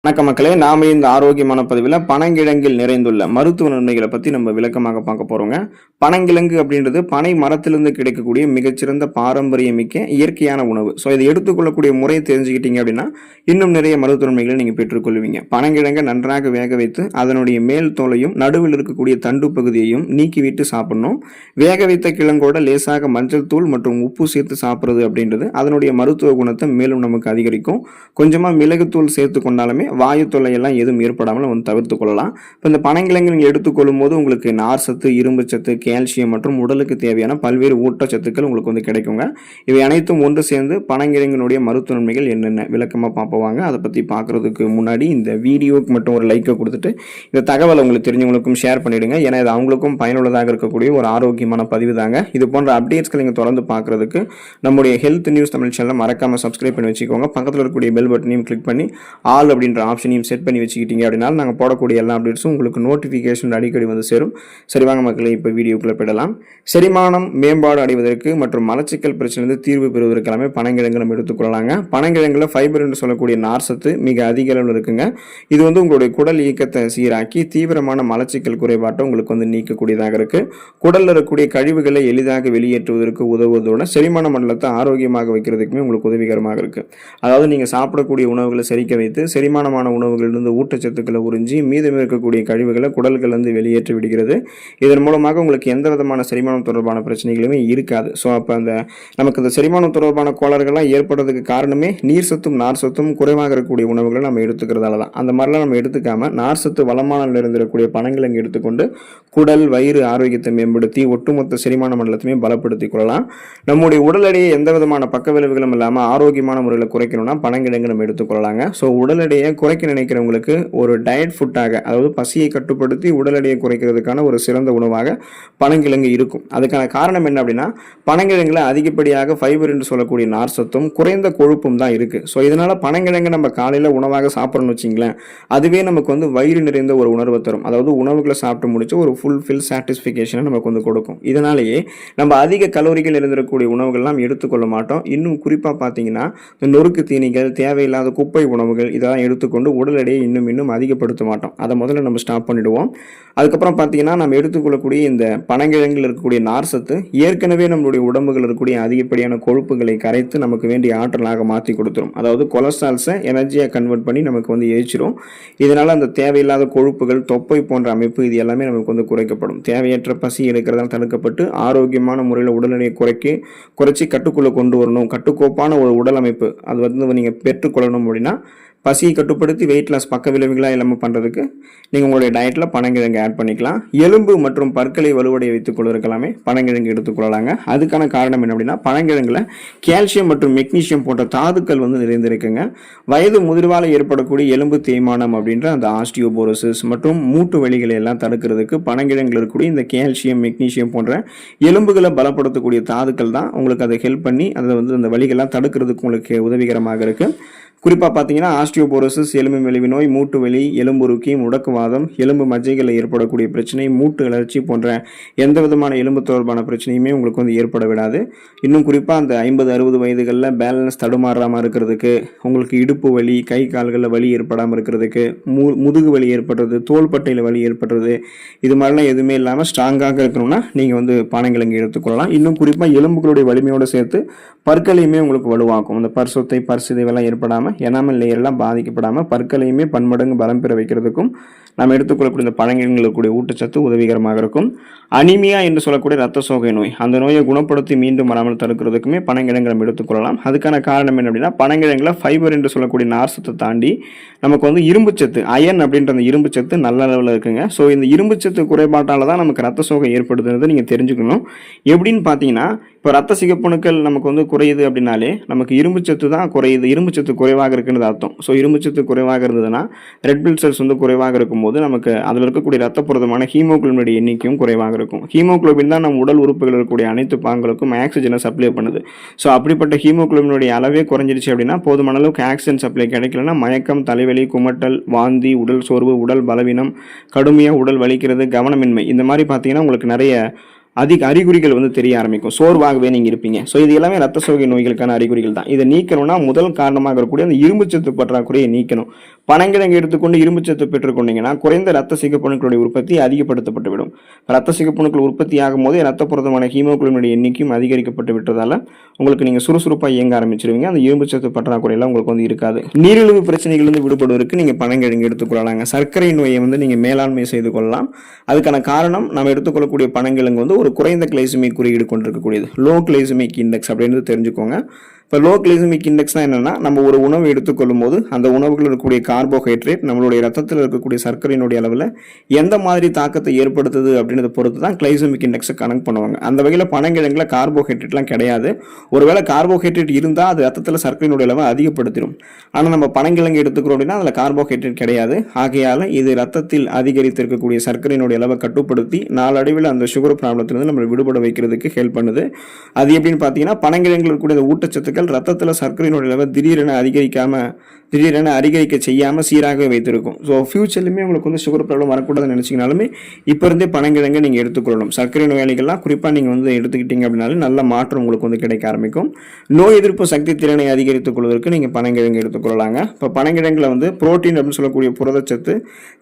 வணக்கம் மக்களே, நாம இந்த ஆரோக்கியமான பதிவில் பனங்கிழங்கில் நிறைந்துள்ள மருத்துவ நன்மைகளை பற்றி நம்ம விளக்கமாக பார்க்க போகிறோங்க. பனங்கிழங்கு அப்படின்றது பனை மரத்திலிருந்து கிடைக்கக்கூடிய மிகச்சிறந்த பாரம்பரியமிக்க இயற்கையான உணவு. ஸோ இதை எடுத்துக்கொள்ளக்கூடிய முறையை தெரிஞ்சுக்கிட்டீங்க அப்படின்னா இன்னும் நிறைய மருத்துவ நன்மைகளை நீங்கள் பெற்றுக்கொள்வீங்க. பனங்கிழங்கை நன்றாக வேக வைத்து அதனுடைய மேல் தோலையும் நடுவில் இருக்கக்கூடிய தண்டு பகுதியையும் நீக்கிவிட்டு சாப்பிடணும். வேக வைத்த கிழங்கோட லேசாக மஞ்சள் தூள் மற்றும் உப்பு சேர்த்து சாப்பிட்றது அப்படின்றது அதனுடைய மருத்துவ குணத்தை மேலும் நமக்கு அதிகரிக்கும். கொஞ்சமாக மிளகுத்தூள் சேர்த்து கொண்டாலுமே வாயு தொல்லையெல்லாம் எதுவும் ஏற்படாமல் தவிர்த்து கொள்ளலாம். இப்போ இந்த பனங்கிழங்கு நீங்கள் எடுத்துக்கொள்ளும் போது உங்களுக்கு நார் சத்து, இரும்பு சத்து, கால்சியம் மற்றும் உடலுக்கு தேவையான பல்வேறு ஊட்டச்சத்துக்கள் உங்களுக்கு கிடைக்குங்க. இவை அனைத்தும் ஒன்று சேர்ந்து பனங்கிழங்கினுடைய மருத்துவ நன்மைகள் என்னென்ன விளக்கமாக பார்ப்போவாங்க. அதை பற்றி பார்க்குறதுக்கு முன்னாடி இந்த வீடியோக்கு மட்டும் ஒரு லைக்கை கொடுத்துட்டு இந்த தகவலை உங்களுக்கு தெரிஞ்சவங்களுக்கும் ஷேர் பண்ணிவிடுங்க. ஏன்னா இது அவங்களுக்கும் பயனுள்ளதாக இருக்கக்கூடிய ஒரு ஆரோக்கியமான பதிவு தாங்க. இது போன்ற அப்டேட்ஸ்களை நீங்கள் தொடர்ந்து பார்க்குறதுக்கு நம்முடைய ஹெல்த் நியூஸ் தமிழ் சேனலை மறக்காமல் சப்ஸ்கிரைப் பண்ணி வச்சுக்கோங்க. பக்கத்தில் இருக்கக்கூடிய பெல் பட்டனையும் கிளிக் பண்ணி ஆல் அப்படின்ற ஆப்ஷனையும் செட் பண்ணி வச்சுக்கிட்டீங்க அப்படின்னா நாங்கள் போடக்கூடிய எல்லா அப்டேட்ஸும் உங்களுக்கு நோட்டிஃபிகேஷன் அடிக்கடி வந்து சேரும். சரி வாங்க மக்களை, இப்போ வீடியோக்குள்ளே போயிடலாம். செரிமானம் மேம்பாடு அடைவதற்கு மற்றும் மலச்சிக்கல் பிரச்சனையிலிருந்து தீர்வு பெறுவதற்கு எல்லாமே பனங்கிழங்கு நம்ம எடுத்துக்கொள்ளலாங்க. பனங்கிழங்குல ஃபைபர் என்று சொல்லக்கூடிய நார் சத்து மிக அதிக அளவில் இருக்குங்க. இது உங்களுடைய குடல் இயக்கத்தை சீராக்கி தீவிரமான மலச்சிக்கல் குறைபாட்டை உங்களுக்கு நீக்கக்கூடியதாக இருக்கு. குடலில் இருக்கக்கூடிய கழிவுகளை எளிதாக வெளியேற்றுவதற்கு உதவுவதோட செரிமான மண்டலத்தை ஆரோக்கியமாக வைக்கிறதுக்குமே உங்களுக்கு உதவிகரமாக இருக்கு. அதாவது நீங்கள் சாப்பிடக்கூடிய உணவுகளை செரிக்க வைத்து செரிமானமான உணவுகளிலிருந்து ஊட்டச்சத்துக்களை உறிஞ்சி மீதம் இருக்கக்கூடிய கழிவுகளை குடல்களிலிருந்து வெளியேற்றி விடுகிறது. இதன் மூலமாக உங்களுக்கு எந்த விதமான செரிமானம் தொடர்பான பிரச்சனைகளுமே இருக்காது. ஸோ அப்போ நமக்கு இந்த செரிமானம் தொடர்பான கோளாறுகள்லாம் ஏற்படுறதுக்கு காரணமே நீர் சத்தும் நார் சத்தும் குறைவாக இருக்கக்கூடிய உணவுகளை நம்ம எடுத்துக்கிறதால தான். அந்த மாதிரிலாம் நம்ம எடுத்துக்காம நார் சத்து வளமான இருந்திருக்கக்கூடிய பனங்கிழங்கு எடுத்துக்கொண்டு குடல் வயிறு ஆரோக்கியத்தை மேம்படுத்தி ஒட்டுமொத்த செரிமான மண்டலத்தையுமே பலப்படுத்திக் கொள்ளலாம். நம்முடைய உடல் எடையை எந்த விதமான பக்க விளைவுகளும் இல்லாமல் ஆரோக்கியமான முறையில் குறைக்கணும்னா பனங்கிழங்கு நம்ம எடுத்துக்கொள்ளலாங்க. ஸோ உடல் எடையை குறைக்க நினைக்கிறவங்களுக்கு ஒரு டயட் ஃபுட்டாக, அதாவது பசியை கட்டுப்படுத்தி உடல் எடையை குறைக்கிறதுக்கான ஒரு சிறந்த உணவாக பனங்கிழங்கு இருக்கும். அதுக்கான காரணம் என்ன அப்படின்னா பனங்கிழங்குல அதிகப்படியாக ஃபைபர் என்று சொல்லக்கூடிய நார் சத்தும் குறைந்த கொழுப்பும் தான் இருக்கு. ஸோ இதனால பனங்கிழங்கு நம்ம காலையில் உணவாக சாப்பிடணும்னு வச்சிங்களேன், அதுவே நமக்கு வயிறு நிறைந்த ஒரு உணர்வை தரும். அதாவது உணவுகளை சாப்பிட்டு முடிச்சு ஒரு ஃபுல்ஃபில் சாட்டிஸ்ஃபிகேஷனை நமக்கு கொடுக்கும். இதனாலேயே நம்ம அதிக கலோரிகள் இருந்திருக்கக்கூடிய உணவுகள்லாம் எடுத்துக்கொள்ள மாட்டோம். இன்னும் குறிப்பாக பார்த்தீங்கன்னா நொறுக்கு தீனிகள், தேவையில்லாத குப்பை உணவுகள் இதெல்லாம் எடுத்துக்கொண்டு உடல் எடையை இன்னும் அதிகப்படுத்த மாட்டோம். அதை முதல்ல நம்ம ஸ்டாப் பண்ணிடுவோம். அதுக்கப்புறம் பார்த்தீங்கன்னா நம்ம எடுத்துக்கொள்ளக்கூடிய இந்த பனங்கிழங்கில் இருக்கக்கூடிய நார் சத்து ஏற்கனவே நம்மளுடைய உடம்புகள் இருக்கக்கூடிய அதிகப்படியான கொழுப்புகளை கரைத்து நமக்கு வேண்டிய ஆற்றலாக மாற்றி கொடுத்துரும். அதாவது கொலஸ்ட்ரால்ஸை எனர்ஜியாக கன்வெர்ட் பண்ணி நமக்கு எரிச்சிரும். இதனால அந்த தேவையில்லாத கொழுப்புகள், தொப்பை போன்ற அமைப்பு இது எல்லாமே நமக்கு குறைக்கப்படும். தேவையற்ற பசி எடுக்கிறதால தடுக்கப்பட்டு ஆரோக்கியமான முறையில் உடல் எடையை குறைச்சி கட்டுக்குள்ளே கொண்டு வரணும். கட்டுக்கோப்பான ஒரு உடல் அமைப்பு அது நீங்கள் பெற்றுக்கொள்ளணும் அப்படின்னா பசியை கட்டுப்படுத்தி வெயிட் லாஸ் பக்க விளைவுகளாக இல்லாமல் பண்ணுறதுக்கு நீங்கள் உங்களுடைய டயட்டில் பனங்கிழங்கு ஆட் பண்ணிக்கலாம். எலும்பு மற்றும் பற்களை வலுவடைய வைத்துக் கொள்வதற்கெல்லாமே பனங்கிழங்கு எடுத்துக்கொள்ளலாங்க. அதுக்கான காரணம் என்ன அப்படின்னா பனங்கிழங்குல கால்சியம் மற்றும் மெக்னீசியம் போன்ற தாதுக்கள் நிறைந்திருக்குங்க. வயது முதிர்வால் ஏற்படக்கூடிய எலும்பு தேய்மானம் அப்படின்ற அந்த ஆஸ்டியோபோரோசிஸ் மற்றும் மூட்டு வலிகளை எல்லாம் தடுக்கிறதுக்கு பனங்கிழங்குல இருக்கக்கூடிய இந்த கால்சியம், மெக்னீசியம் போன்ற எலும்புகளை பலப்படுத்தக்கூடிய தாதுக்கள் தான் உங்களுக்கு அதை ஹெல்ப் பண்ணி அதை அந்த வலிகள்லாம் தடுக்கிறதுக்கு உங்களுக்கு உதவிகரமாக இருக்கு. குறிப்பாக பார்த்தீங்கன்னா ஆஸ்டியோபோரோசிஸ், எலும்பு மெலிவு நோய், மூட்டு வலி, எலும்புருக்கி, முடக்குவாதம், எலும்பு மஜ்ஜைகளில் ஏற்படக்கூடிய பிரச்சனை, மூட்டு அழற்சி போன்ற எந்த விதமான எலும்பு தொடர்பான பிரச்சனையுமே உங்களுக்கு ஏற்பட விடாது. இன்னும் குறிப்பாக அந்த 50-60 வயதுகளில் பேலன்ஸ் தடுமாறாமல் இருக்கிறதுக்கு, உங்களுக்கு இடுப்பு வலி, கை கால்களில் வலி ஏற்படாமல் இருக்கிறதுக்கு, முதுகு வலி ஏற்படுறது, தோள்பட்டையில் வலி ஏற்படுறது, இது மாதிரிலாம் எதுவுமே இல்லாமல் ஸ்ட்ராங்காக இருக்கணும்னா நீங்கள் பனங்கிழங்கு எடுத்துக்கொள்ளலாம். இன்னும் குறிப்பாக எலும்புகளுடைய வலிமையோடு சேர்த்து பற்களையுமே உங்களுக்கு வலுவாக்கும். அந்த பற்சொத்தை, பற்சிதைவெல்லாம் ஏற்படாமல், எனாமல் லேயர்லாம் பாதிக்கப்படாமல் பற்களையுமே பன்மடங்கு பலம் பெற வைக்கிறதுக்கும் நம்ம எடுத்துக்கொள்ளக்கூடிய இந்த பழங்கள்களுடைய ஊட்டச்சத்து உதவிகரமாக இருக்கும். அனிமியா என்று சொல்லக்கூடிய ரத்த சோகை நோய், அந்த நோயை குணப்படுத்தி மீண்டும் வராமல் தடுக்கிறதுக்குமே பனங்கிழங்கு நம்ம எடுத்துக்கொள்ளலாம். அதுக்கான காரணம் என்ன அப்படின்னா பனங்கிழங்குல ஃபைபர் என்று சொல்லக்கூடிய நார் சத்தை தாண்டி நமக்கு இரும்பு சத்து, அயன் அப்படின்ற அந்த இரும்பு சத்து நல்ல அளவில் இருக்குங்க. ஸோ இந்த இரும்பு சத்து குறைபாட்டால தான் நமக்கு ரத்த சோகை ஏற்படுதுன்றதை நீங்கள் தெரிஞ்சுக்கணும். எப்படின்னு பார்த்தீங்கன்னா இப்போ ரத்த சிகப்பணுக்கள் நமக்கு குறையுது அப்படின்னாலே நமக்கு இரும்பு சத்து தான் குறையுது, இரும்பு சத்து குறைவாக இருக்குன்னு அர்த்தம். ஸோ இரும்பு சத்து குறைவாக இருந்ததுன்னா ரெட் பிளட் செல்ஸ் குறைவாக இருக்கும்போது நமக்கு அதில் இருக்கக்கூடிய ரத்த புரதமான ஹீமோகுளோபினுடைய எண்ணிக்கையும் குறைவாக இருக்கும். ஹீமோகுளோபின் தான் நம்ம உடல் உறுப்புகள் இருக்கக்கூடிய அனைத்து பாங்களுக்கும் ஆக்சிஜனை சப்ளை பண்ணுது. ஸோ அப்படிப்பட்ட ஹீமோகுளோபினுடைய அளவே குறைஞ்சிருச்சு அப்படின்னா போதுமான அளவுக்கு ஆக்சிஜன் சப்ளை கிடைக்கலன்னா மயக்கம், தலைவலி, குமட்டல், வாந்தி, உடல் சோர்வு, உடல் பலவீனம், கடுமையாக உடல் வலிக்கிறது, கவனமின்மை, இந்த மாதிரி பார்த்தீங்கன்னா உங்களுக்கு நிறைய அதிக அறிகுறிகள் வந்து தெரிய ஆரம்பிக்கும். சோர்வாகவே நீங்க இருப்பீங்க. ஸோ இது எல்லாமே ரத்த சோகை நோய்களுக்கான அறிகுறிகள் தான். இதை நீக்கணும்னா முதல் காரணமாக இருக்கக்கூடிய அந்த இரும்புச்சத்து பற்றாக்குறையை நீக்கணும். பனங்கிழங்கு எடுத்துக்கொண்டு இரும்புச்சத்து பெற்றுக்கொண்டீங்கன்னா குறைந்த ரத்த சிகப்பணுக்களுடைய உற்பத்தி அதிகப்படுத்தப்பட்டுவிடும். ரத்த சிகப்பணுக்கள் உற்பத்தி ஆகும் போதே ரத்த புரதமான ஹீமோகுளோபினுடைய எண்ணிக்கையும் அதிகரிக்கப்பட்டு விட்டதால உங்களுக்கு நீங்க சுறுசுறுப்பாக இயங்க ஆரம்பிச்சிருவீங்க. அந்த இரும்புச்சத்து பற்றாக்குறையெல்லாம் உங்களுக்கு வந்து இருக்காது. நீரிழிவு பிரச்சனைகள் வந்து விடுபடுவதற்கு நீங்க பனங்கிழங்கு எடுத்துக்கொள்ளலாங்க. சர்க்கரை நோயை வந்து நீங்க மேலாண்மை செய்து கொள்ளலாம். அதுக்கான காரணம் நம்ம எடுத்துக்கொள்ளக்கூடிய பனங்கிழங்கு வந்து ஒரு குறைந்த கிளைசமிக் குறியீடு கொண்டிருக்கக்கூடியது. லோ கிளைசமிக் இண்டெக்ஸ் அப்படின்றது தெரிஞ்சுக்கோங்க. இப்போ லோ கிளைசமிக் இண்டெக்ஸ்னா என்னன்னா, நம்ம ஒரு உணவு எடுத்துக்கொள்ளும் போது அந்த உணவுகளில் இருக்கக்கூடிய கார்போஹைட்ரேட் நம்மளுடைய ரத்தத்தில் இருக்கக்கூடிய சர்க்கரையினுடைய அளவில் எந்த மாதிரி தாக்கத்தை ஏற்படுத்துது அப்படின்றத பொறுத்து தான் கிளைசமிக் இண்டெக்ஸை கணக்கு பண்ணுவாங்க. அந்த வகையில் பனங்கிழங்குல கார்போஹைட்ரேட்லாம் கிடையாது. ஒருவேளை கார்போஹைட்ரேட் இருந்தால் அது ரத்தத்தில் சர்க்கரையினுடைய அளவை அதிகப்படுத்திடும். ஆனால் நம்ம பனங்கிழங்கு எடுத்துக்கிறோம் அப்படின்னா அதில் கார்போஹைட்ரேட் கிடையாது. ஆகையால் இது ரத்தத்தில் அதிகரித்திருக்கக்கூடிய சர்க்கரையினுடைய அளவை கட்டுப்படுத்தி நாளடைவில் அந்த சுகர் ப்ராப்ளத்திலிருந்து நம்ம விடுபட வைக்கிறதுக்கு ஹெல்ப் பண்ணுது. அது எப்படின்னு பார்த்தீங்கன்னா, பனங்கிழங்குல இருக்கக்கூடிய ஊட்டச்சத்து ரத்தத்தில் சர்க்கரையினுடைய அளவை திடீரென அதிகரிக்க செய்யாம சீராக வைத்திருக்கும். ஸோ ஃபியூச்சர்லையுமே உங்களுக்கு வந்து சுகர் ப்ராப்ளம் வரக்கூடாதுன்னு நினைச்சீங்கனாலுமே இப்போ இருந்தே பனங்கிழங்கு நீங்கள் எடுத்துக்கொள்ளணும். சர்க்கரை நோயாளிகள்லாம் குறிப்பாக நீங்கள் வந்து எடுத்துக்கிட்டீங்க அப்படின்னாலும் நல்ல மாற்றம் உங்களுக்கு வந்து கிடைக்க ஆரம்பிக்கும். நோய் எதிர்ப்பு சக்தி திறனை அதிகரித்துக் கொள்வதற்கு நீங்கள் பனங்கிழங்கு எடுத்துக்கொள்ளலாங்க. இப்போ பனங்கிழங்குல வந்து புரோட்டீன் அப்படின்னு சொல்லக்கூடிய புரதச்சத்து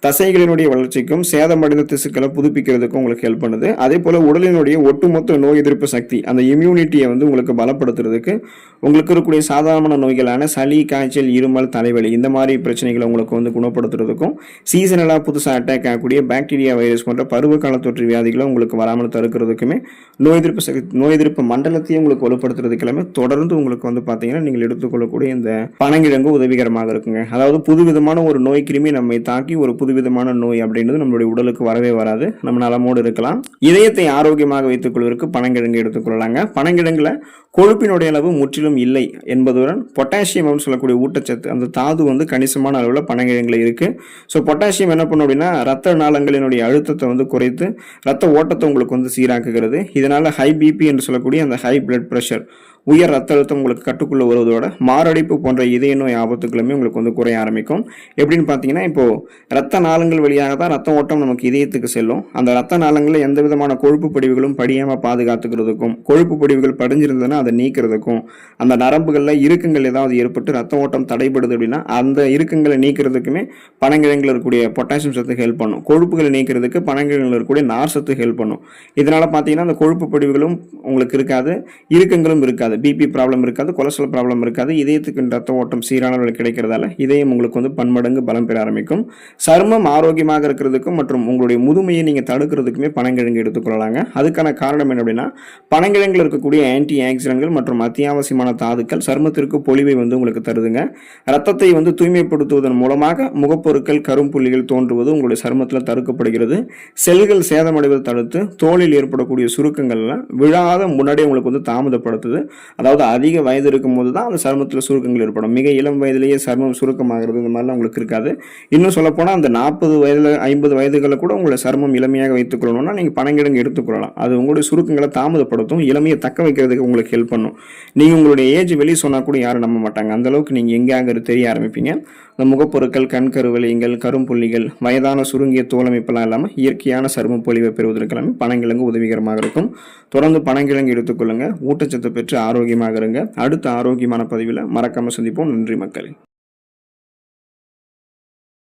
தசைகளினுடைய வளர்ச்சிக்கும் சேதமடைந்த திசுக்களை புதுப்பிக்கிறதுக்கும் உங்களுக்கு ஹெல்ப் பண்ணுது. அதே போல உடலினுடைய ஒட்டுமொத்த நோய் எதிர்ப்பு சக்தி அந்த இம்யூனிட்டியை வந்து உங்களுக்கு பலப்படுத்துறதுக்கு, உங்களுக்கு இருக்கக்கூடிய சாதாரண நோய்களான சளி, காய்ச்சல், இருமல், தலைவலி இந்த மாதிரி பிரச்சனைகளை உங்களுக்கு வந்து குணப்படுத்துறதுக்கும், சீசனலாக புதுசாக அட்டாக் ஆகக்கூடிய பாக்டீரியா, வைரஸ் போன்ற பருவகால தொற்று வியாதிகளை உங்களுக்கு வராமல் தடுக்கிறதுக்குமே, நோய் எதிர்ப்பு மண்டலத்தையும் உங்களுக்கு வலுப்படுத்துறதுக்கு எல்லாமே தொடர்ந்து உங்களுக்கு வந்து பார்த்தீங்கன்னா நீங்கள் எடுத்துக்கொள்ளக்கூடிய இந்த பனங்கிழங்கு உதவிகரமாக இருக்குங்க. அதாவது புதுவிதமான ஒரு நோய் கிருமி நம்மை தாக்கி ஒரு புதுவிதமான நோய் அப்படின்றது நம்மளுடைய உடலுக்கு வரவே வராது. நம்ம நலமோடு இருக்கலாம். இதயத்தை ஆரோக்கியமாக வைத்துக் கொள்வதற்கு பனங்கிழங்கு எடுத்துக்கொள்ளலாங்க. பனங்கிழங்குல கொழுப்பினுடைய அளவு முற்றிலும் இல்லை என்பதுடன் பொட்டாசியம் சொல்லக்கூடிய ஊட்டச்சத்து அந்த தாது வந்து கணிசமான அளவில் பனங்கிழங்குல இருக்கு. ஸோ பொட்டாசியம் என்ன பண்ணும் அப்படின்னா ரத்த நாளங்களினுடைய அழுத்தத்தை வந்து குறைத்து ரத்த ஓட்டத்தை உங்களுக்கு வந்து சீராக்குகிறது. இதனால ஹை பிபி என்று சொல்லக்கூடிய அந்த ஹை பிளட் பிரஷர், உயர் ரத்த அழுத்தம் உங்களுக்கு கட்டுக்குள்ள வருவதோட மாரடைப்பு போன்ற இதய நோய் ஆபத்துக்களுமே உங்களுக்கு வந்து குறைய ஆரம்பிக்கும். எப்படின்னு பார்த்தீங்கன்னா, இப்போ ரத்த நாளங்கள் வழியாக தான் ரத்த ஓட்டம் நமக்கு இதயத்துக்கு செல்லும். அந்த ரத்த நாளங்களில் எந்த விதமான கொழுப்பு படிவுகளும் படியாமல் பாதுகாத்துக்கிறதுக்கும், கொழுப்பு படிவுகள் படிஞ்சிருந்ததுன்னா அதை நீக்கிறதுக்கும், அந்த நரம்புகளில் இறுக்கங்கள் ஏதாவது ஏற்பட்டு ரத்த ஓட்டம் தடைபடுது அப்படின்னா அந்த இறுக்கங்களை நீக்கிறதுக்குமே பனங்கிழங்குல இருக்கக்கூடிய பொட்டாசியம் சத்து ஹெல்ப் பண்ணும். கொழுப்புகளை நீக்கிறதுக்கு பனங்கிழங்குல இருக்கக்கூடிய நார் சத்து ஹெல்ப் பண்ணும். இதனால பார்த்தீங்கன்னா அந்த கொழுப்பு படிவுகளும் உங்களுக்கு இருக்காது, இறுக்கங்களும் இருக்காது, பிபி ப்ராப்ளம் இருக்காது, கொலஸ்ட்ரால் ப்ராப்ளம் இருக்காது. இதயத்துக்கு ரத்த ஓட்டம் சீரான அளவில் கிடைக்கிறதால இதயம் உங்களுக்கு வந்து பன்மடங்கு பலம் பெற ஆரம்பிக்கும். சருமம் ஆரோக்கியமாக இருக்கிறதுக்கும் மற்றும் உங்களுடைய முதுமையை நீங்க தடுக்கிறதுக்குமே பனங்கிழங்கு எடுத்துக்கொள்ளலாங்க. அதுக்கான காரணம் என்ன அப்படின்னா, பனங்கிழங்குல இருக்கக்கூடிய ஆன்டி ஆக்சிடென்ட்கள் மற்றும் அத்தியாவசியமான தாதுக்கள் சருமத்திற்கு பொலிவை வந்து உங்களுக்கு தருதுங்க. ரத்தத்தை வந்து தூய்மைப்படுத்துவதன் மூலமாக முகப்பொருட்கள், கரும்புள்ளிகள் தோன்றுவது உங்களுடைய சருமத்தில் தடுக்கப்படுகிறது. செல்கள் சேதமடைவதை தடுத்து தோலில் ஏற்படக்கூடிய சுருக்கங்கள்லாம் விழாத முன்னாடியே உங்களுக்கு வந்து தாமதப்படுத்துது. அதாவது அதிக வயது இருக்கும் போது தான் அந்த சருமத்தில் சுருக்கங்கள் ஏற்படும். மிக இளம் வயதிலேயே சருமம் சுருக்கமாகிறது இந்த மாதிரிலாம் உங்களுக்கு இருக்காது. இன்னும் சொல்ல போனால் அந்த 40 வயதுல 50 வயதுகளில் கூட உங்களை சருமம் இளமையாக வைத்துக் கொள்ளணும்னா நீங்கள் பனங்கிழங்கு எடுத்துக்கொள்ளலாம். அது உங்களுடைய சுருக்கங்களை தாமதப்படுத்தும், இளமையை தக்க வைக்கிறதுக்கு உங்களுக்கு ஹெல்ப் பண்ணும். நீங்கள் உங்களுடைய ஏஜ் வெளியே சொன்னால் கூட யாரும் நம்ப மாட்டாங்க. அந்த அளவுக்கு நீங்கள் எங்கேயாங்க தெரிய ஆரம்பிப்பீங்க. இந்த முகப்பொருட்கள், கண்கருவலியங்கள், கரும்புள்ளிகள், வயதான சுருங்கிய தோலமைப்பெல்லாம் இல்லாமல் இயற்கையான சரும பொலிவை பெறுவதற்கு எல்லாமே பனங்கிழங்கு உதவிகரமாக இருக்கும். தொடர்ந்து பனங்கிழங்கு எடுத்துக்கொள்ளுங்க. ஊட்டச்சத்து பெற்று ஆரோக்கியமாக இருங்க. அடுத்த ஆரோக்கியமான பதிவில் மறக்காம சந்திப்போம். நன்றி மக்களே.